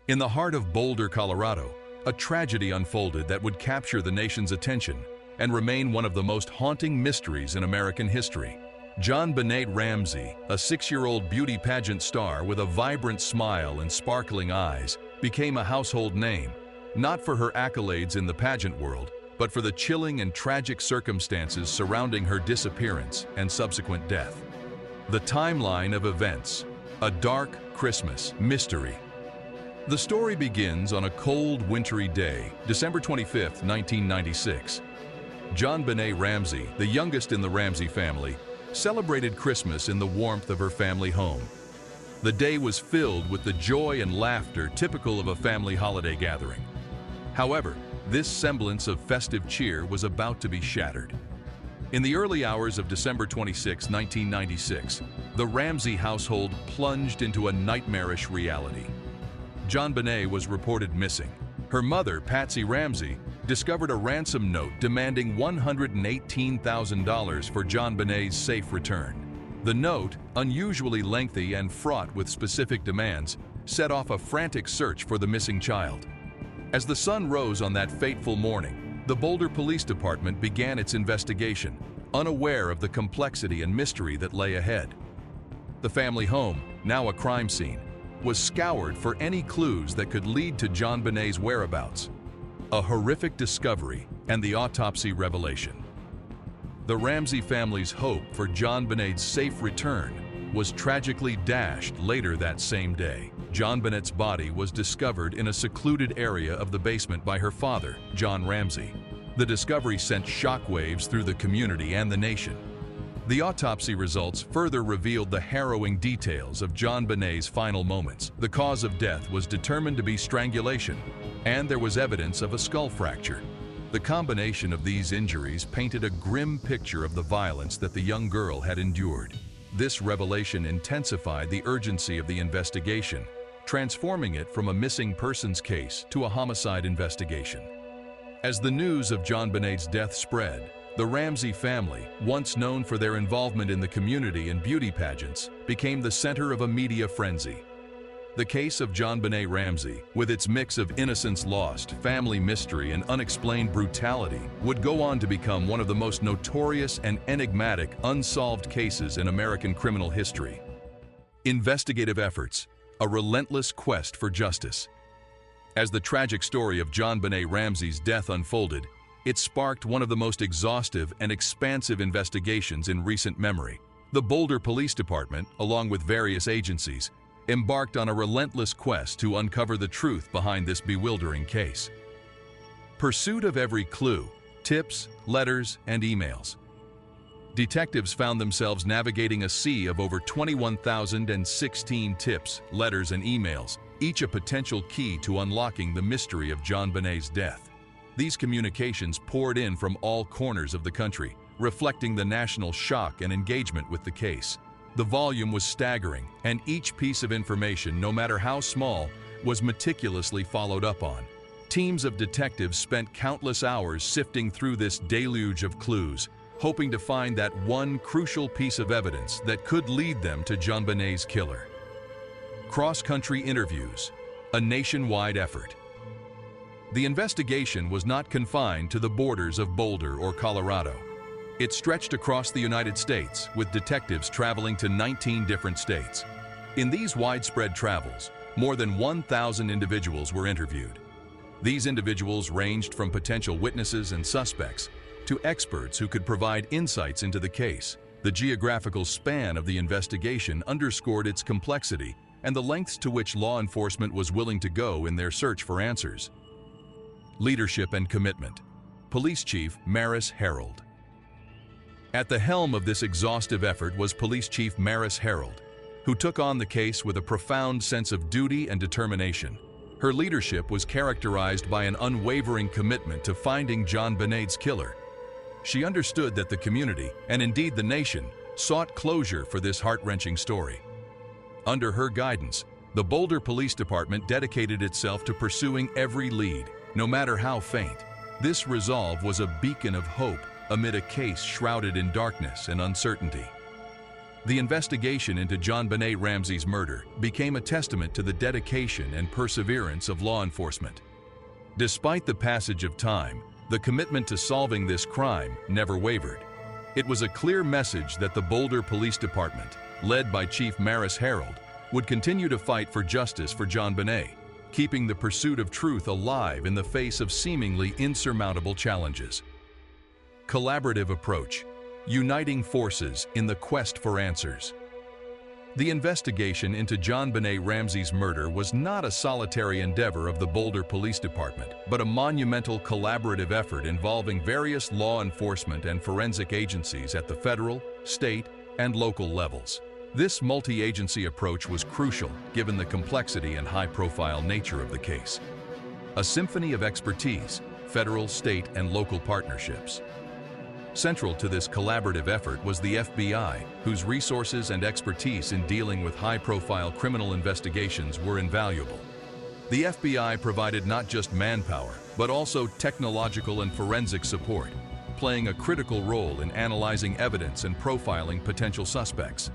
In the heart of Boulder, Colorado, a tragedy unfolded that would capture the nation's attention and remain one of the most haunting mysteries in American history. JonBenét Ramsey, a 6-year-old beauty pageant star with a vibrant smile and sparkling eyes, became a household name, not for her accolades in the pageant world, but for the chilling and tragic circumstances surrounding her disappearance and subsequent death. The timeline of events: a dark Christmas mystery. The story begins on a cold, wintry day, December 25, 1996. JonBenét Ramsey, the youngest in the Ramsey family, celebrated Christmas in the warmth of her family home. The day was filled with the joy and laughter typical of a family holiday gathering. However, this semblance of festive cheer was about to be shattered. In the early hours of December 26, 1996, the Ramsey household plunged into a nightmarish reality. JonBenét was reported missing. Her mother, Patsy Ramsey, discovered a ransom note demanding $118,000 for JonBenét's safe return. The note, unusually lengthy and fraught with specific demands, set off a frantic search for the missing child. As the sun rose on that fateful morning, the Boulder Police Department began its investigation, unaware of the complexity and mystery that lay ahead. The family home, now a crime scene, was scoured for any clues that could lead to JonBenét's whereabouts. A horrific discovery and the autopsy revelation. The Ramsey family's hope for JonBenét's safe return was tragically dashed later that same day. JonBenét's body was discovered in a secluded area of the basement by her father, John Ramsey. The discovery sent shockwaves through the community and the nation. The autopsy results further revealed the harrowing details of JonBenét's final moments. The cause of death was determined to be strangulation, and there was evidence of a skull fracture. The combination of these injuries painted a grim picture of the violence that the young girl had endured. This revelation intensified the urgency of the investigation, transforming it from a missing persons case to a homicide investigation. As the news of JonBenét's death spread, the Ramsey family, once known for their involvement in the community and beauty pageants, became the center of a media frenzy. The case of JonBenét Ramsey, with its mix of innocence lost, family mystery, and unexplained brutality, would go on to become one of the most notorious and enigmatic unsolved cases in American criminal history. Investigative efforts, a relentless quest for justice. As the tragic story of JonBenét Ramsey's death unfolded, it sparked one of the most exhaustive and expansive investigations in recent memory. The Boulder Police Department, along with various agencies, embarked on a relentless quest to uncover the truth behind this bewildering case. Pursuit of every clue, tips, letters, and emails. Detectives found themselves navigating a sea of over 21,016 tips, letters, and emails, each a potential key to unlocking the mystery of JonBenét's death. These communications poured in from all corners of the country, reflecting the national shock and engagement with the case. The volume was staggering, and each piece of information, no matter how small, was meticulously followed up on. Teams of detectives spent countless hours sifting through this deluge of clues, hoping to find that one crucial piece of evidence that could lead them to JonBenét's killer. Cross-country interviews, a nationwide effort. The investigation was not confined to the borders of Boulder or Colorado. It stretched across the United States, with detectives traveling to 19 different states. In these widespread travels, more than 1,000 individuals were interviewed. These individuals ranged from potential witnesses and suspects to experts who could provide insights into the case. The geographical span of the investigation underscored its complexity and the lengths to which law enforcement was willing to go in their search for answers. Leadership and commitment. Police Chief Maris Herold. At the helm of this exhaustive effort was Police Chief Maris Herold, who took on the case with a profound sense of duty and determination. Her leadership was characterized by an unwavering commitment to finding JonBenét's killer. She understood that the community, and indeed the nation, sought closure for this heart-wrenching story. Under her guidance, the Boulder Police Department dedicated itself to pursuing every lead, no matter how faint. This resolve was a beacon of hope amid a case shrouded in darkness and uncertainty. The investigation into JonBenet Ramsey's murder became a testament to the dedication and perseverance of law enforcement. Despite the passage of time, the commitment to solving this crime never wavered. It was a clear message that the Boulder Police Department, led by Chief Maris Harold, would continue to fight for justice for JonBenet, keeping the pursuit of truth alive in the face of seemingly insurmountable challenges. Collaborative approach, uniting forces in the quest for answers. The investigation into JonBenet Ramsey's murder was not a solitary endeavor of the Boulder Police Department, but a monumental collaborative effort involving various law enforcement and forensic agencies at the federal, state, and local levels. This multi-agency approach was crucial given the complexity and high-profile nature of the case. A symphony of expertise, federal, state, and local partnerships. Central to this collaborative effort was the FBI, whose resources and expertise in dealing with high-profile criminal investigations were invaluable. The FBI provided not just manpower, but also technological and forensic support, playing a critical role in analyzing evidence and profiling potential suspects.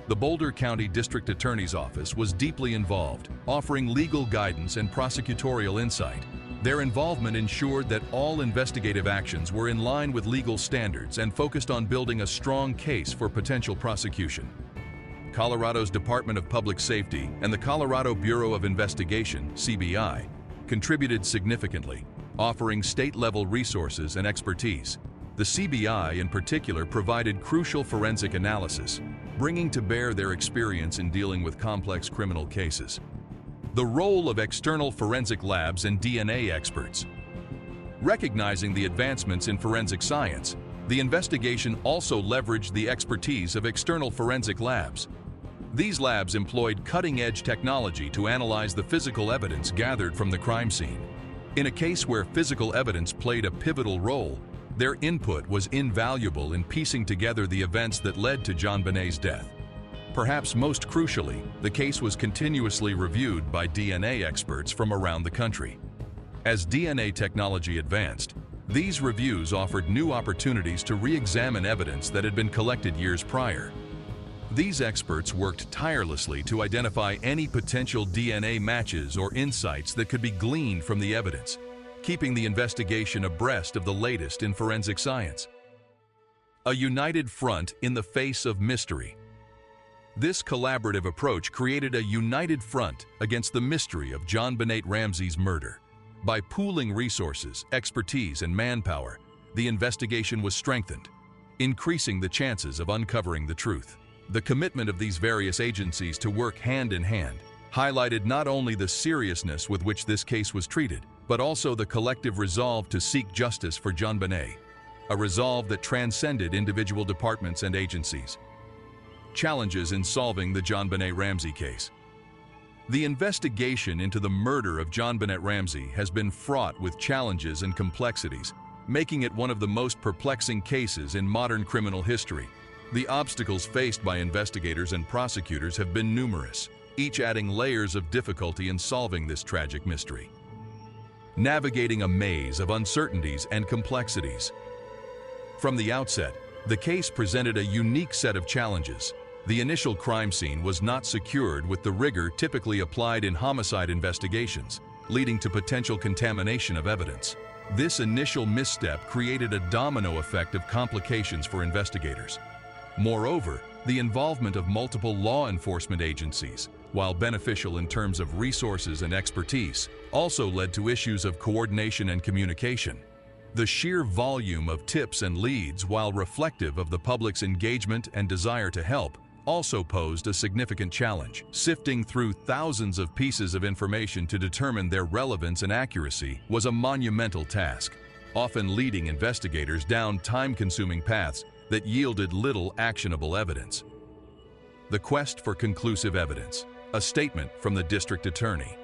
The Boulder County District Attorney's Office was deeply involved, offering legal guidance and prosecutorial insight. Their involvement ensured that all investigative actions were in line with legal standards and focused on building a strong case for potential prosecution. Colorado's Department of Public Safety and the Colorado Bureau of Investigation, CBI, contributed significantly, offering state-level resources and expertise. The CBI, in particular, provided crucial forensic analysis, bringing to bear their experience in dealing with complex criminal cases. The role of external forensic labs and DNA experts. Recognizing the advancements in forensic science, the investigation also leveraged the expertise of external forensic labs. These labs employed cutting-edge technology to analyze the physical evidence gathered from the crime scene. In a case where physical evidence played a pivotal role, their input was invaluable in piecing together the events that led to JonBenet's death. Perhaps most crucially, the case was continuously reviewed by DNA experts from around the country. As DNA technology advanced, these reviews offered new opportunities to re-examine evidence that had been collected years prior. These experts worked tirelessly to identify any potential DNA matches or insights that could be gleaned from the evidence, keeping the investigation abreast of the latest in forensic science. A united front in the face of mystery. This collaborative approach created a united front against the mystery of JonBenet Ramsey's murder. By pooling resources, expertise, and manpower, the investigation was strengthened, increasing the chances of uncovering the truth. The commitment of these various agencies to work hand in hand highlighted not only the seriousness with which this case was treated, but also the collective resolve to seek justice for JonBenet, a resolve that transcended individual departments and agencies. Challenges in solving the JonBenet Ramsey case. The investigation into the murder of JonBenet Ramsey has been fraught with challenges and complexities, making it one of the most perplexing cases in modern criminal history. The obstacles faced by investigators and prosecutors have been numerous, each adding layers of difficulty in solving this tragic mystery. Navigating a maze of uncertainties and complexities. From the outset, the case presented a unique set of challenges. The initial crime scene was not secured with the rigor typically applied in homicide investigations, leading to potential contamination of evidence. This initial misstep created a domino effect of complications for investigators. Moreover, the involvement of multiple law enforcement agencies, while beneficial in terms of resources and expertise, also led to issues of coordination and communication. The sheer volume of tips and leads, while reflective of the public's engagement and desire to help, also posed a significant challenge. Sifting through thousands of pieces of information to determine their relevance and accuracy was a monumental task, often leading investigators down time-consuming paths that yielded little actionable evidence. The quest for conclusive evidence. A statement from the District Attorney.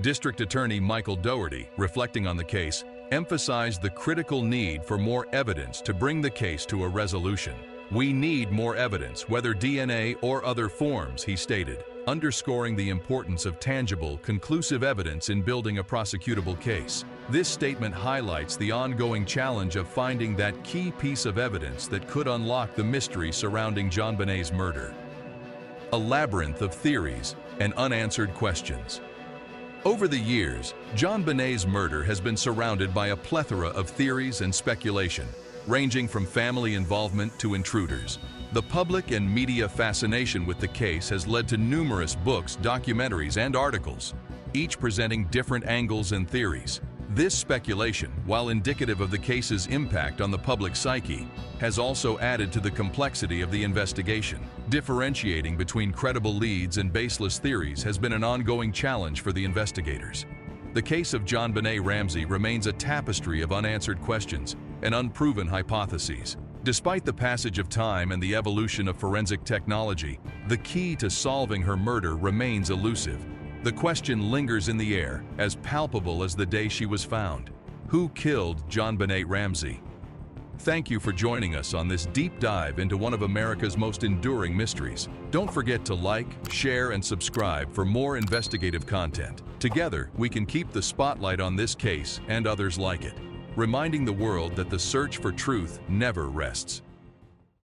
District Attorney Michael Dougherty, reflecting on the case, emphasized the critical need for more evidence to bring the case to a resolution. "We need more evidence, whether DNA or other forms," he stated. underscoring the importance of tangible, conclusive evidence in building a prosecutable case. This statement highlights the ongoing challenge of finding that key piece of evidence that could unlock the mystery surrounding JonBenét's murder. A labyrinth of theories and unanswered questions. Over the years, JonBenét's murder has been surrounded by a plethora of theories and speculation, ranging from family involvement to intruders. The public and media fascination with the case has led to numerous books, documentaries, and articles, each presenting different angles and theories. This speculation, while indicative of the case's impact on the public psyche, has also added to the complexity of the investigation. Differentiating between credible leads and baseless theories has been an ongoing challenge for the investigators. The case of JonBenet Ramsey remains a tapestry of unanswered questions and unproven hypotheses. Despite the passage of time and the evolution of forensic technology, the key to solving her murder remains elusive. The question lingers in the air, as palpable as the day she was found. Who killed JonBenet Ramsey? Thank you for joining us on this deep dive into one of America's most enduring mysteries. Don't forget to like, share, and subscribe for more investigative content. Together, we can keep the spotlight on this case and others like it, reminding the world that the search for truth never rests.